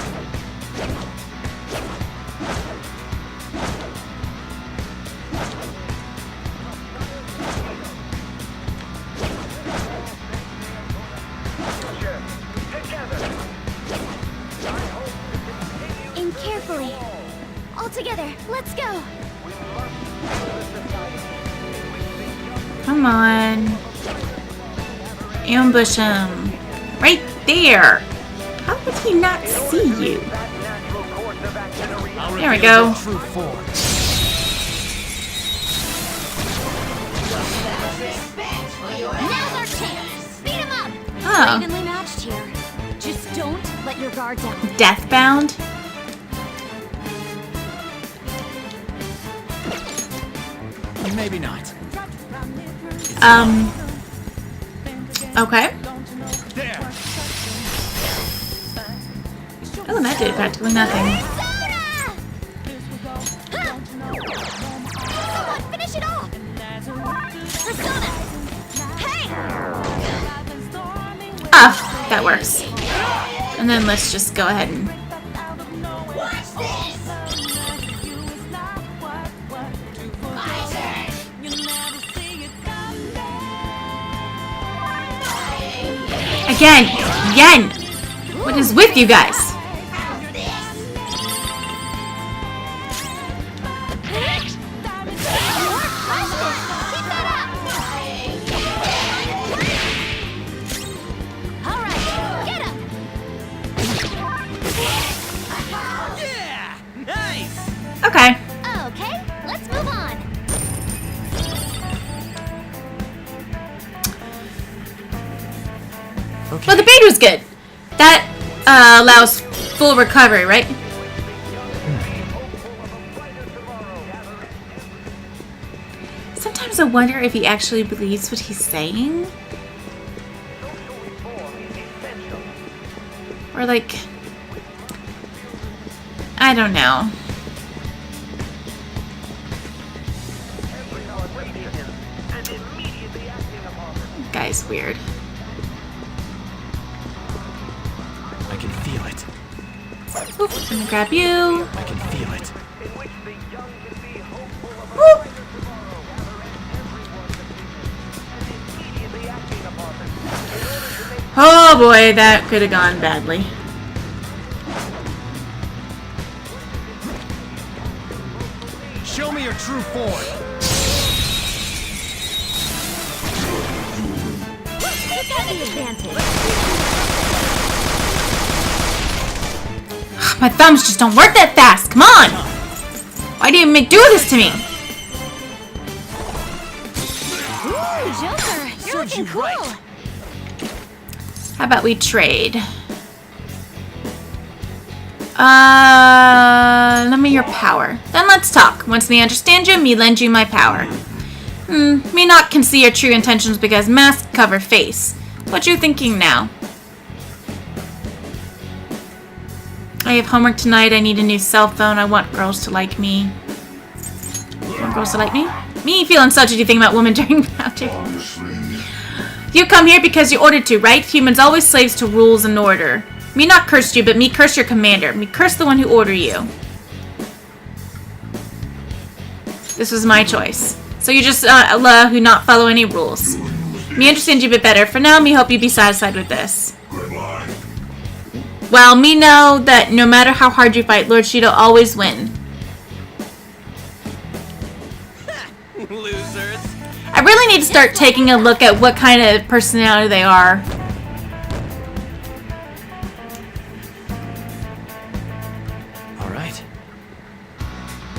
Aim carefully. All together, let's go. Come on. Ambush him. Right there. How did he not see you? There we go. True form. Now's our chance. Beat him up. Oh. Evenly matched here. Just don't let your guard down. Deathbound? Maybe not. Okay. There. Oh, that did practically nothing. Someone finish it off. Persona. Hey. Ah, that works. And then let's just go ahead and... What's this? Again! Yen! What is with you guys? Yeah! Nice! Okay. Okay, let's move on. Well, the bait was good. That allows full recovery, right? Sometimes I wonder if he actually believes what he's saying. Or like, I don't know. Guy's weird. I can feel it. Oop, I'm gonna grab you. I can feel it. Whoop. Oh boy, that could have gone badly. Show me your true form. Take heavy advantage. My thumbs just don't work that fast. Come on! Why do you do this to me? Ooh, Joker, you're looking cool. How about we trade? Lend me your power. Then let's talk. Once me understand you, me lend you my power. Me not can see your true intentions because mask cover face. What you thinking now? I have homework tonight. I need a new cell phone. I want girls to like me. You want girls to like me? Me feeling such a thing about women during boundary. You come here because you ordered to, right? Humans always slaves to rules and order. Me not cursed you, but me curse your commander. Me curse the one who order you. This was my choice. So you just who not follow any rules. Me understand you a bit better. For now, me hope you be satisfied with this. Well, me know that no matter how hard you fight, Lord Shido always win. Losers. I really need to start taking a look at what kind of personality they are. All right.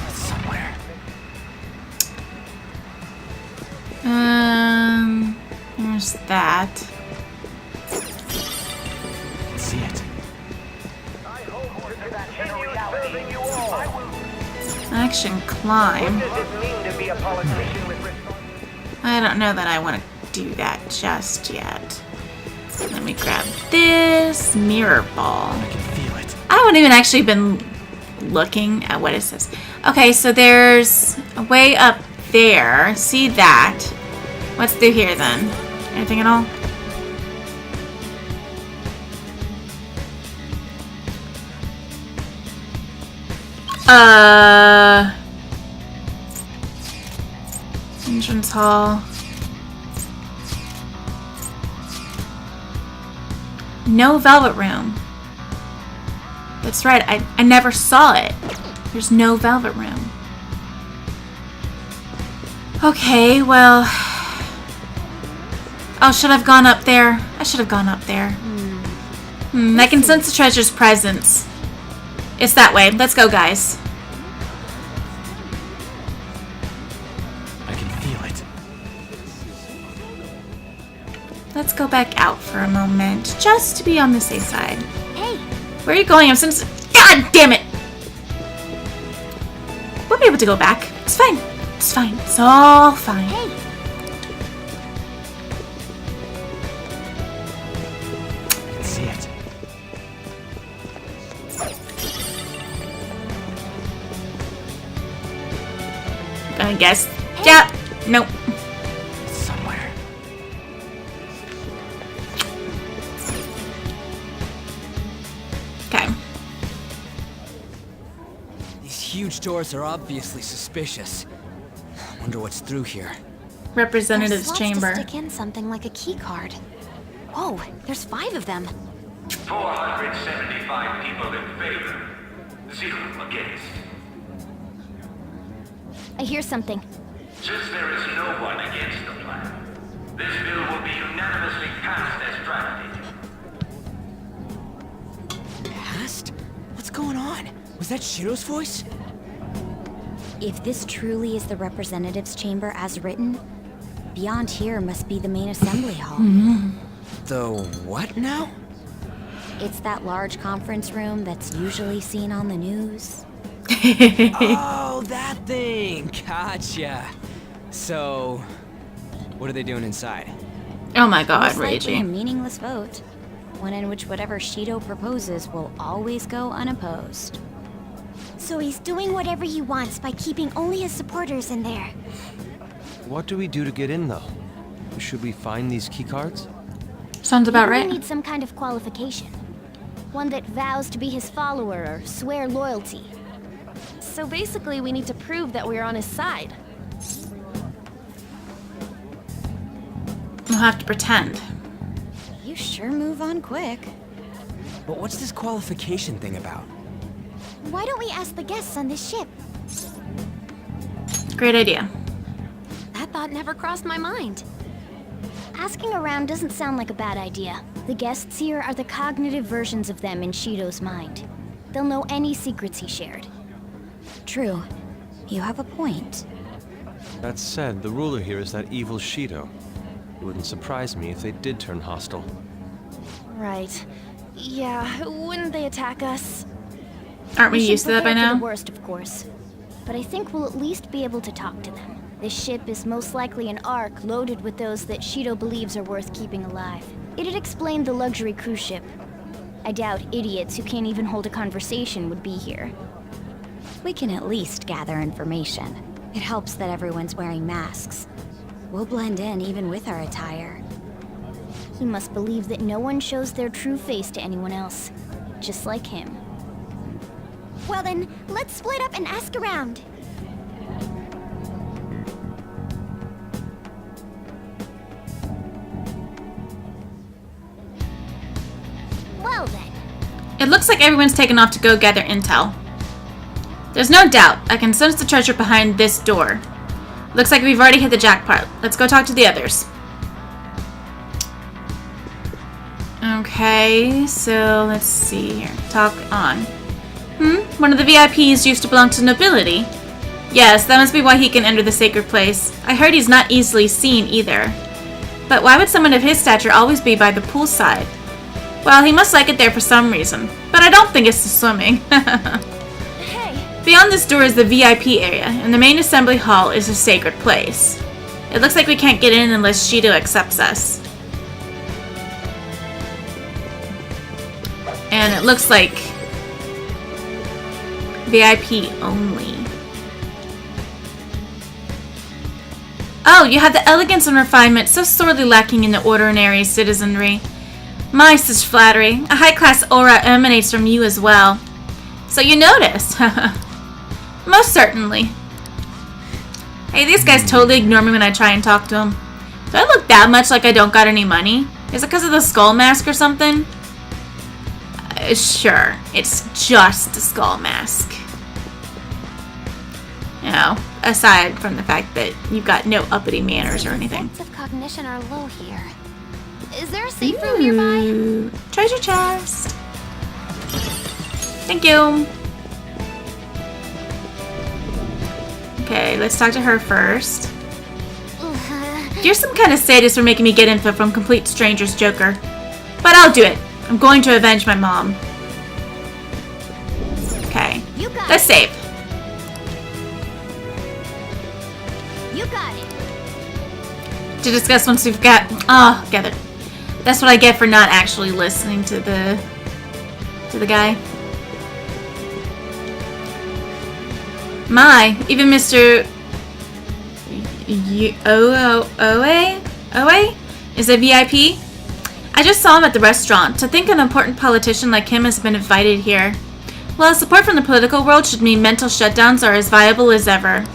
Somewhere. There's that. See it. Action climb. I don't know that I want to do that just yet. Let me grab this mirror ball. I can feel it. I haven't even actually been looking at what it says. Okay, so there's a way up there. See that? What's through here then? Anything at all? Entrance hall. No velvet room. That's right, I never saw it. There's no velvet room. Okay, well... Oh, should I have gone up there? I should have gone up there. I can sense the treasure's presence. It's that way. Let's go, guys. I can feel it. Let's go back out for a moment, just to be on the safe side. Hey! Where are you going? I'm since... God damn it! We'll be able to go back. It's fine. It's fine. It's all fine. Hey! I can see it. I guess. Yeah. Nope. Somewhere. Okay. These huge doors are obviously suspicious. Wonder what's through here. Representative's There's slots chamber. to stick in something like a key card. Whoa, there's 5 of them. 475 people in favor. 0 against. I hear something. Since there is no one against the plan, this bill will be unanimously passed as drafted. Passed? What's going on? Was that Shido's voice? If this truly is the representatives' chamber as written, beyond here must be the main assembly hall. The what now? It's that large conference room that's usually seen on the news. Oh, that thing! Gotcha. So, what are they doing inside? Oh my god, Most likely a Reiji. meaningless vote. One in which whatever Shido proposes will always go unopposed. So he's doing whatever he wants by keeping only his supporters in there. What do we do to get in, though? Should we find these keycards? Sounds about Maybe right. we need some kind of qualification. One that vows to be his follower or swear loyalty. So basically, we need to prove that we're on his side. We'll have to pretend. You sure move on quick. But what's this qualification thing about? Why don't we ask the guests on this ship? Great idea. That thought never crossed my mind. Asking around doesn't sound like a bad idea. The guests here are the cognitive versions of them in Shido's mind. They'll know any secrets he shared. True. You have a point. That said, the ruler here is that evil Shido. It wouldn't surprise me if they did turn hostile. Right. Yeah, wouldn't they attack us? Aren't we used to that by prepare for now? the worst, of course. But I think we'll at least be able to talk to them. This ship is most likely an ark loaded with those that Shido believes are worth keeping alive. It'd explain the luxury cruise ship. I doubt idiots who can't even hold a conversation would be here. We can at least gather information. It helps that everyone's wearing masks. We'll blend in even with our attire. He must believe that no one shows their true face to anyone else. Just like him. Well then, let's split up and ask around. Well then. It looks like everyone's taken off to go gather intel. There's no doubt. I can sense the treasure behind this door. Looks like we've already hit the jackpot. Let's go talk to the others. Okay, so let's see here. Talk on. One of the VIPs used to belong to nobility. Yes, that must be why he can enter the sacred place. I heard he's not easily seen either. But why would someone of his stature always be by the poolside? Well, he must like it there for some reason. But I don't think it's the swimming. Hey! Beyond this door is the VIP area, and the main assembly hall is a sacred place. It looks like we can't get in unless Shido accepts us. And it looks like VIP only. Oh, you have the elegance and refinement so sorely lacking in the ordinary citizenry. My, such flattery. A high-class aura emanates from you as well. So you noticed. Most certainly. Hey, these guys totally ignore me when I try and talk to them. Do I look that much like I don't got any money? Is it because of the skull mask or something? Sure, it's just a skull mask. You know, aside from the fact that you've got no uppity manners or anything. Effects of cognition are low here. Is there a safe room nearby? Treasure chest. Thank you. Okay, let's talk to her first. You're some kind of sadist for making me get info from complete strangers, Joker. But I'll do it. I'm going to avenge my mom. Okay. Let's save. You got it. To discuss once we've got... Oh, gathered. That's what I get for not actually listening to the guy. My, even Mr. Oe is a VIP? I just saw him at the restaurant. To think an important politician like him has been invited here. Well, support from the political world should mean mental shutdowns are as viable as ever.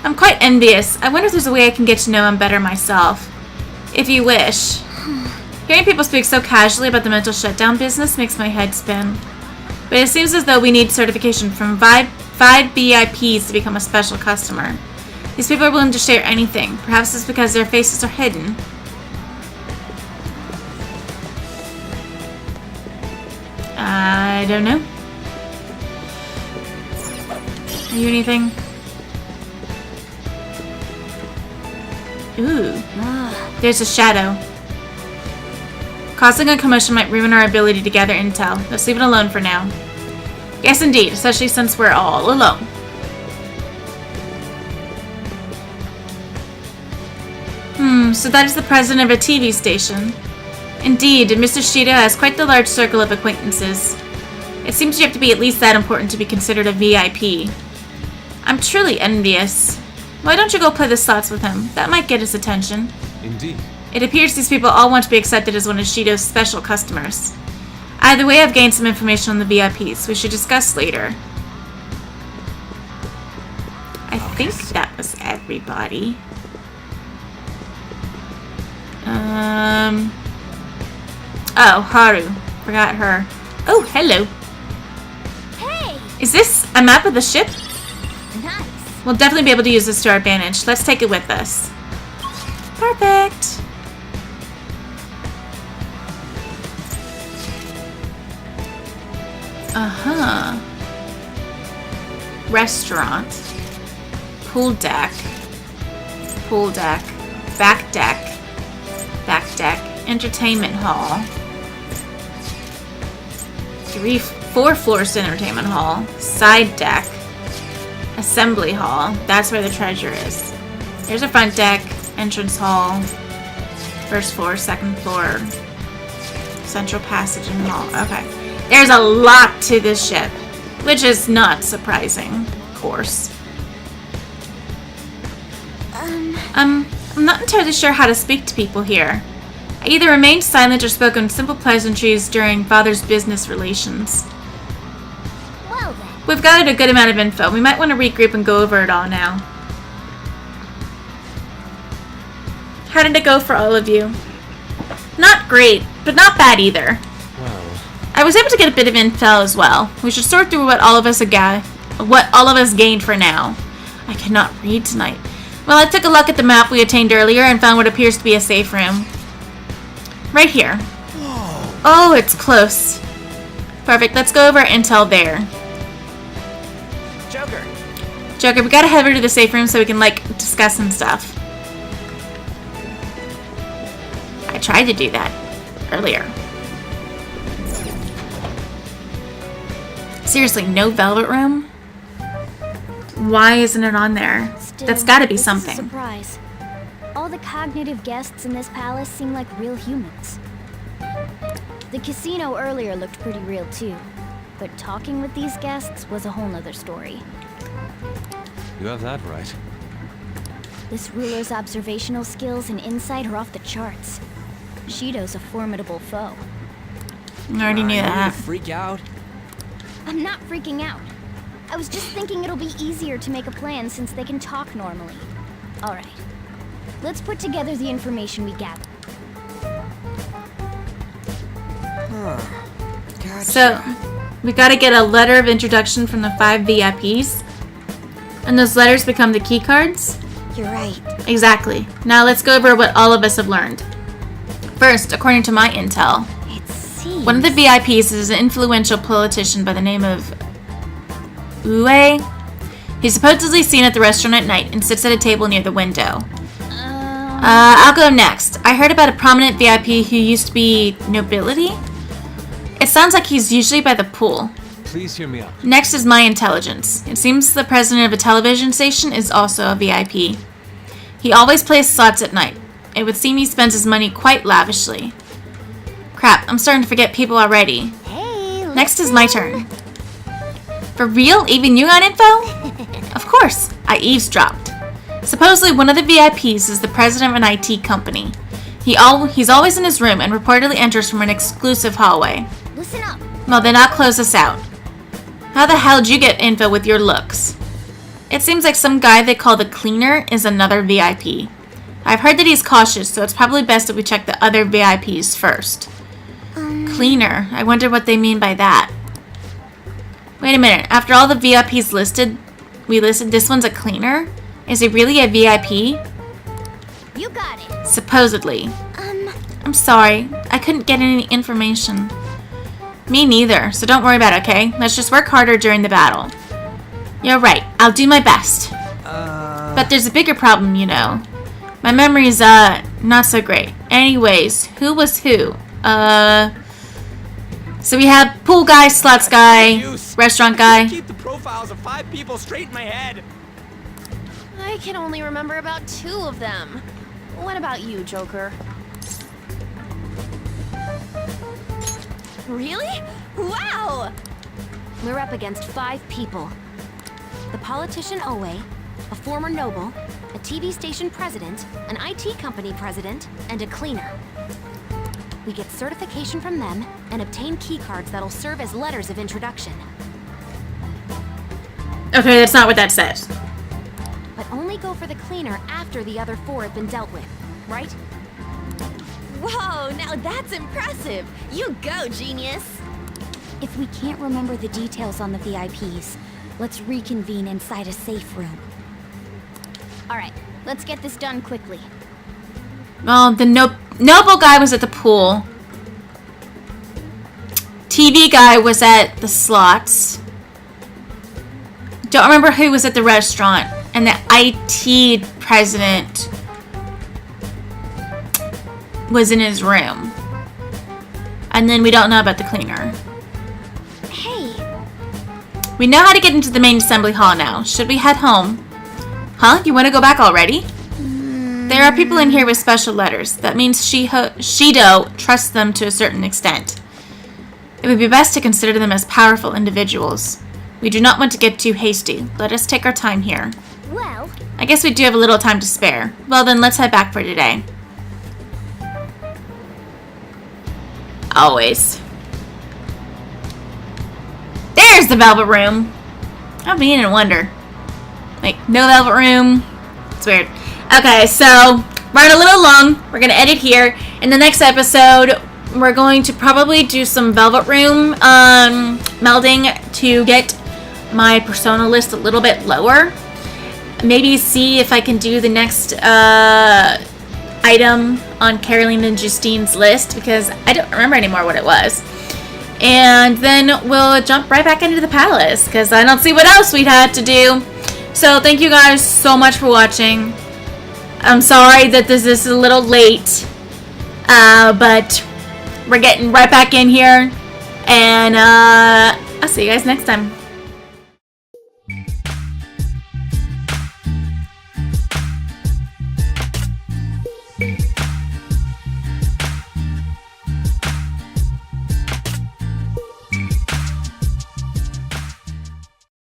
I'm quite envious. I wonder if there's a way I can get to know him better myself. If you wish. Hearing people speak so casually about the mental shutdown business makes my head spin. But it seems as though we need certification from 5 VIPs to become a special customer. These people are willing to share anything. Perhaps it's because their faces are hidden. I don't know. Are you anything? Ooh. There's a shadow. Causing a commotion might ruin our ability to gather intel. Let's leave it alone for now. Yes, indeed, especially since we're all alone. So that is the president of a TV station. Indeed, Mr. Shido has quite the large circle of acquaintances. It seems you have to be at least that important to be considered a VIP. I'm truly envious. Why don't you go play the slots with him? That might get his attention. Indeed. It appears these people all want to be accepted as one of Shido's special customers. Either way, I've gained some information on the VIPs. We should discuss later. I think that was everybody. Oh, Haru. Forgot her. Oh, hello. Hey! Is this a map of the ship? Nice. We'll definitely be able to use this to our advantage. Let's take it with us. Perfect. Uh-huh. Restaurant. Pool deck. Pool deck. Back deck. Back deck. Entertainment hall. 4 floors to entertainment hall. Side deck. Assembly hall. That's where the treasure is. There's a front deck. Entrance hall. First floor, second floor. Central passage and hall. Okay. There's a lot to this ship. Which is not surprising, of course. I'm not entirely sure how to speak to people here. I either remained silent or spoken simple pleasantries during Father's business relations. Well then. We've gathered a good amount of info. We might want to regroup and go over it all now. How did it go for all of you? Not great, but not bad either. Well, I was able to get a bit of info as well. We should sort through what all of us gained for now. I cannot read tonight. Well, I took a look at the map we attained earlier and found what appears to be a safe room. Right here. Whoa. Oh, it's close. Perfect, let's go over intel there. Joker, we gotta head over to the safe room so we can, discuss some stuff. I tried to do that earlier. Seriously, no velvet room? Why isn't it on there? Still, That's gotta be this something. is a surprise. All the cognitive guests in this palace seem like real humans. The casino earlier looked pretty real too, but talking with these guests was a whole nother story. you have that right. This ruler's observational skills and insight are off the charts. Shido's a formidable foe. I already knew that. Freak out? I'm not freaking out. I was just thinking it'll be easier to make a plan since they can talk normally. Alright. Let's put together the information we gathered. Gotcha. So, we gotta get a letter of introduction from the 5 VIPs. And those letters become the key cards? You're right. Exactly. Now let's go over what all of us have learned. First, according to my intel, It seems... one of the VIPs is an influential politician by the name of Ue. He's supposedly seen at the restaurant at night and sits at a table near the window. I'll go next. I heard about a prominent VIP who used to be nobility. It sounds like he's usually by the pool. Please hear me out. Next is my intelligence. It seems the president of a television station is also a VIP. He always plays slots at night. It would seem he spends his money quite lavishly. Crap, I'm starting to forget people already. Hey, Next is my turn. For real? Even you got info? Of course. I eavesdropped. Supposedly one of the VIPs is the president of an IT company. He's always in his room and reportedly enters from an exclusive hallway. Listen up. Well, then I'll close this out. How the hell did you get info with your looks? It seems like some guy they call the Cleaner is another VIP. I've heard that he's cautious, so it's probably best that we check the other VIPs first. Cleaner. I wonder what they mean by that. Wait a minute. After all the VIPs we listed this one's a cleaner? Is he really a VIP? You got it. Supposedly. I'm sorry. I couldn't get any information. Me neither, so don't worry about it, okay? Let's just work harder during the battle. You're right. I'll do my best. But there's a bigger problem, you know. My memory's, not so great. Anyways, who was who? So we have pool guy, slots guy, restaurant guy. Keep the profiles of 5 people straight in my head. I can only remember about 2 of them. What about you, Joker? Really? Wow! We're up against 5 people. The politician Owe, a former noble, a TV station president, an IT company president, and a cleaner. We get certification from them and obtain keycards that'll serve as letters of introduction. Okay, that's not what that says. But only go for the cleaner after the other 4 have been dealt with, right? Whoa, now that's impressive! You go, genius! If we can't remember the details on the VIPs, let's reconvene inside a safe room. Alright, let's get this done quickly. Well, the noble guy was at the pool. TV guy was at the slots. Don't remember who was at the restaurant. And the IT president was in his room. And then we don't know about the cleaner. Hey. We know how to get into the main assembly hall now. Should we head home? Huh? You want to go back already? There are people in here with special letters. That means Shido trusts them to a certain extent. It would be best to consider them as powerful individuals. We do not want to get too hasty. Let us take our time here. Well, I guess we do have a little time to spare. Well then, let's head back for today. Always. There's the velvet room. I'm beginning to wonder. Like, no velvet room. It's weird. Okay, so running a little long. We're going to edit here. In the next episode, we're going to probably do some velvet room melding to get my persona list a little bit lower. Maybe see if I can do the next item on Caroline and Justine's list, because I don't remember anymore what it was. And then we'll jump right back into the palace, because I don't see what else we'd have to do. So thank you guys so much for watching. I'm sorry that this is a little late, but we're getting right back in here, and I'll see you guys next time.